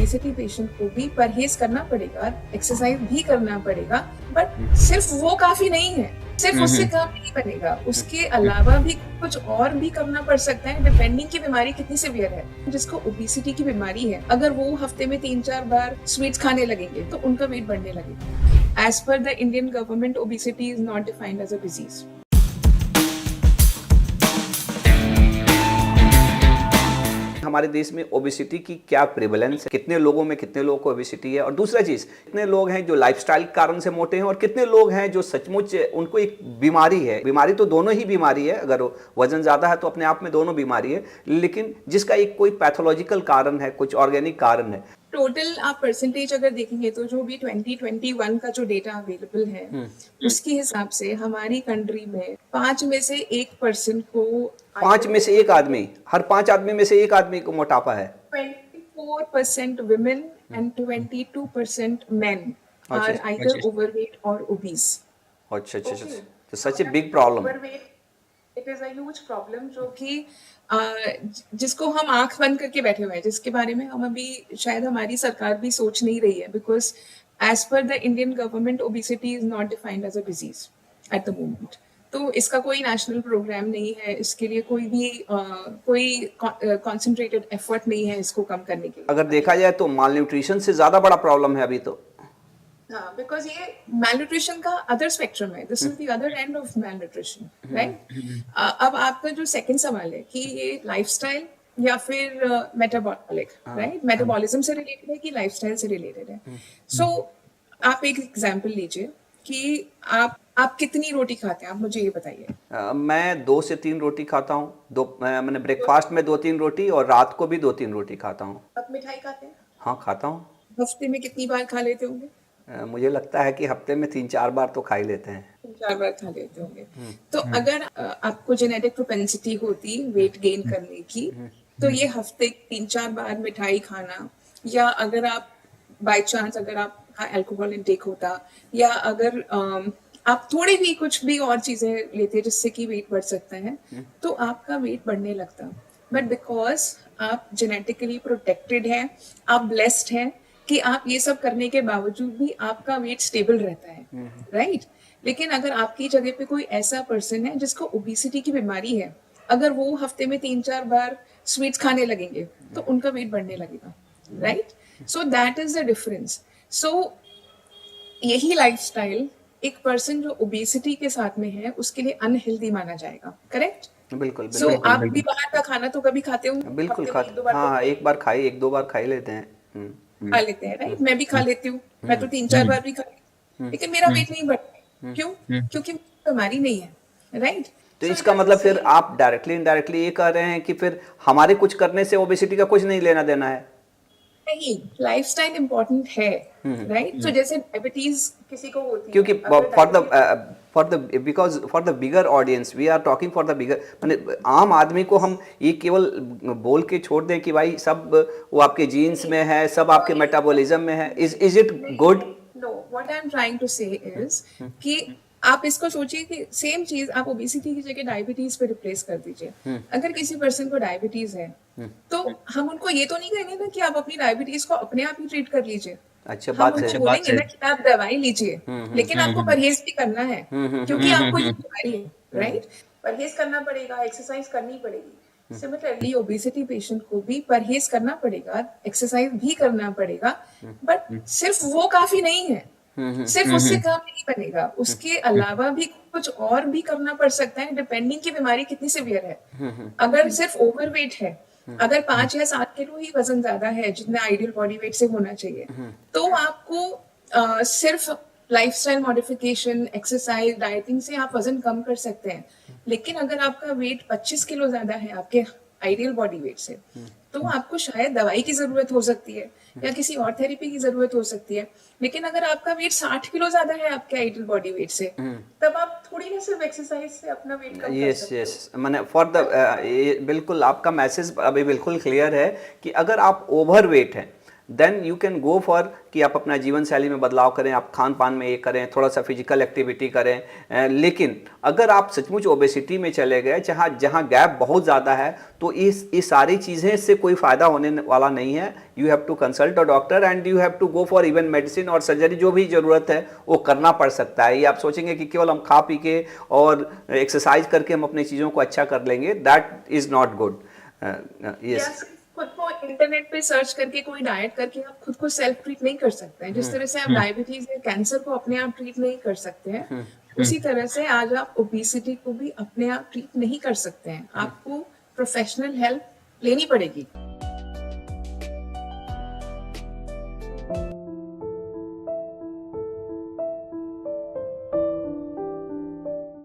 Obesity patient को भी परहेज करना पड़ेगा, एक्सरसाइज भी करना पड़ेगा, बट सिर्फ वो काफी नहीं है, सिर्फ उससे काम नहीं बनेगा, उसके अलावा भी कुछ और भी करना पड़ सकता है, डिपेंडिंग की बीमारी कितनी सीवियर है। जिसको ओबेसिटी की बीमारी है, अगर वो हफ्ते में 3-4 बार स्वीट्स खाने लगेंगे तो उनका वेट बढ़ने लगेगा। As per the Indian government, obesity is not defined as a disease. हमारे देश में ओबेसिटी की क्या प्रेवलेंस है, कितने लोगों में कितने लोगों को ओबेसिटी है, और दूसरा चीज कितने लोग हैं जो लाइफस्टाइल के कारण से मोटे हैं और कितने लोग हैं जो सचमुच उनको एक बीमारी है। बीमारी तो दोनों ही बीमारी है, अगर वजन ज्यादा है तो अपने आप में दोनों बीमारी है, लेकिन जिसका एक कोई पैथोलॉजिकल कारण है, कुछ ऑर्गेनिक कारण है। टोटल आप परसेंटेज अगर देखेंगे तो जो भी 2021 का जो डेटा अवेलेबल है उसके हिसाब से हमारी कंट्री में 5 में से 1% को 5 में से एक आदमी, हर 5 आदमी में से एक आदमी को मोटापा है। 24% women and 22% men are either overweight or obese. अच्छा, तो such a big problem. It is a huge problem जो कि जिसको हम आंख बंद करके बैठे हुए हैं, जिसके बारे में हम अभी शायद हमारी सरकार भी सोच नहीं रही है, because as per the Indian government obesity is not defined as a disease at the moment. तो इसका कोई नेशनल प्रोग्राम नहीं है, इसके लिए कोई भी कोई कॉन्सेंट्रेटेड एफर्ट नहीं है इसको कम करने के लिए। अगर देखा जाए तो माल न्यूट्रिशन से ज्यादा बड़ा प्रॉब्लम है अभी तो। हाँ, बिकॉज ये malnutrition का अदर स्पेक्ट्रम है, this is the other end of malnutrition, right? अब आपका जो सेकंड सवाल है कि ये लाइफस्टाइल या फिर मेटाबॉलिक, राइट? मेटाबॉलिज्म से रिलेटेड है कि लाइफस्टाइल से रिलेटेड है? सो आप एक एग्जांपल लीजिए कि आप कितनी रोटी खाते हैं, आप मुझे ये बताइए। मैं 2 से 3 रोटी खाता हूँ। मैंने ब्रेकफास्ट में 2-3 रोटी और रात को भी 2-3 रोटी खाता हूँ। आप मिठाई खाते हैं? हाँ, खाता हूँ। हफ्ते में कितनी बार खा लेते होंगे? मुझे लगता है कि हफ्ते में 3-4 बार तो खा ही लेते हैं। 3-4 बार खा लेते होंगे। तो अगर आपको जेनेटिक प्रोपेंसिटी होती वेट गेन करने की, तो ये हफ्ते 3-4 बार मिठाई खाना, या अगर आप बाय चांस अगर आपका अल्कोहल इंटेक होता, या अगर आप थोड़ी भी कुछ भी और चीजें लेते जिससे कि वेट बढ़ सकता है, तो आपका वेट बढ़ने लगता। बट बिकॉज आप जेनेटिकली प्रोटेक्टेड हैं, आप ब्लेस्ड हैं कि आप ये सब करने के बावजूद भी आपका वेट स्टेबल रहता है, राइट? लेकिन अगर आपकी जगह पे कोई ऐसा पर्सन है जिसको ओबेसिटी की बीमारी है, अगर वो हफ्ते में 3-4 बार स्वीट्स खाने लगेंगे तो उनका वेट बढ़ने लगेगा, right? So that is the difference. So यही लाइफस्टाइल एक पर्सन जो ओबेसिटी के साथ में है उसके लिए अनहेल्दी माना जाएगा, करेक्ट? बिल्कुल, सो आप भी बाहर का खाना तो कभी खाते होंगे? बिल्कुल हफ्ते में खाते। 1-2 बार हाँ, एक बार खाई, 1-2 बार खा ही लेते हैं। खा लेते हैं, राइट? मैं भी खा लेती हूँ, मैं तो 3-4 बार भी खा लेती हूँ, लेकिन मेरा वेट नहीं बढ़ता। क्यों? क्योंकि बीमारी नहीं है, राइट? तो इसका मतलब फिर आप डायरेक्टली इनडायरेक्टली ये कह रहे हैं कि फिर हमारे कुछ करने से ओबेसिटी का कुछ नहीं लेना देना है। नहीं, लाइफस्टाइल इम्पोर्टेंट है, राइट? तो जैसे डायबिटीज किसी को होती है, क्योंकि for the bigger audience we are talking for the bigger, माने आम आदमी को हम ये केवल बोल के छोड़ दें कि भाई सब वो आपके जीन्स में है, सब आपके मेटाबॉलिज्म में है, is it good? No, what I am trying to say is कि आप इसको सोचिए कि सेम चीज आप ओबेसिटी की जगह डायबिटीज पे रिप्लेस कर दीजिए। अगर किसी पर्सन को डायबिटीज है तो हम उनको ये तो नहीं कहेंगे ना कि आप अपनी डायबिटीज को अपने आप ही ट्रीट कर लीजिए। अच्छा, हम बात उनको है। बोलेंगे ना कि आप दवाई लीजिए, लेकिन आपको परहेज भी करना है क्योंकि आपको ये बीमारी है, राइट? परहेज करना पड़ेगा, एक्सरसाइज करनी पड़ेगी। सिमिलरली ओबेसिटी पेशेंट को भी परहेज करना पड़ेगा, एक्सरसाइज भी करना पड़ेगा, बट सिर्फ वो काफी नहीं है, सिर्फ उससे काम नहीं बनेगा, उसके अलावा भी कुछ और भी करना पड़ सकता है, डिपेंडिंग की बीमारी कितनी सीवियर है। अगर सिर्फ ओवरवेट है, अगर 5 या 7 किलो ही वजन ज्यादा है जितना आइडियल बॉडी वेट से होना चाहिए, तो आपको सिर्फ लाइफस्टाइल मॉडिफिकेशन, एक्सरसाइज, डाइटिंग से आप वजन कम कर सकते हैं। लेकिन अगर आपका वेट 25 किलो ज्यादा है आपके आइडियल बॉडी वेट से, तो आपको शायद दवाई की जरूरत हो सकती है या किसी और थेरेपी की जरूरत हो सकती है। लेकिन अगर आपका वेट 60 किलो ज्यादा है आपके आइडियल बॉडी वेट से, तब आप थोड़ी ना सिर्फ एक्सरसाइज से अपना वेट कम कर सकते हो। यस, मैंने फॉर द बिल्कुल आपका मैसेज अभी बिल्कुल क्लियर है कि अगर आप ओवरवेट हैं then you can go for कि आप अपना जीवन शैली में बदलाव करें, आप खान पान में ये करें, थोड़ा सा फिजिकल एक्टिविटी करें। लेकिन अगर आप सचमुच ओबेसिटी में चले गए जहाँ जहाँ गैप बहुत ज़्यादा है, तो इस सारी चीज़ें से कोई फ़ायदा होने वाला नहीं है। You have to consult a doctor and you have to go for even medicine और सर्जरी, जो भी ज़रूरत है वो करना पड़ सकता है। ये आप सोचेंगे कि केवल हम खा पी के और एक्सरसाइज करके हम अपनी चीज़ों को अच्छा कर लेंगे, दैट इज़ नॉट गुड। या सिर्फ खुद को इंटरनेट पे सर्च करके कोई डाइट करके आप खुद को सेल्फ ट्रीट नहीं कर सकते हैं। जिस तरह से आप डायबिटीज या कैंसर को अपने आप ट्रीट नहीं कर सकते हैं, उसी तरह से आज आप ओबेसिटी को भी अपने आप ट्रीट नहीं कर सकते हैं। आपको प्रोफेशनल हेल्प लेनी पड़ेगी।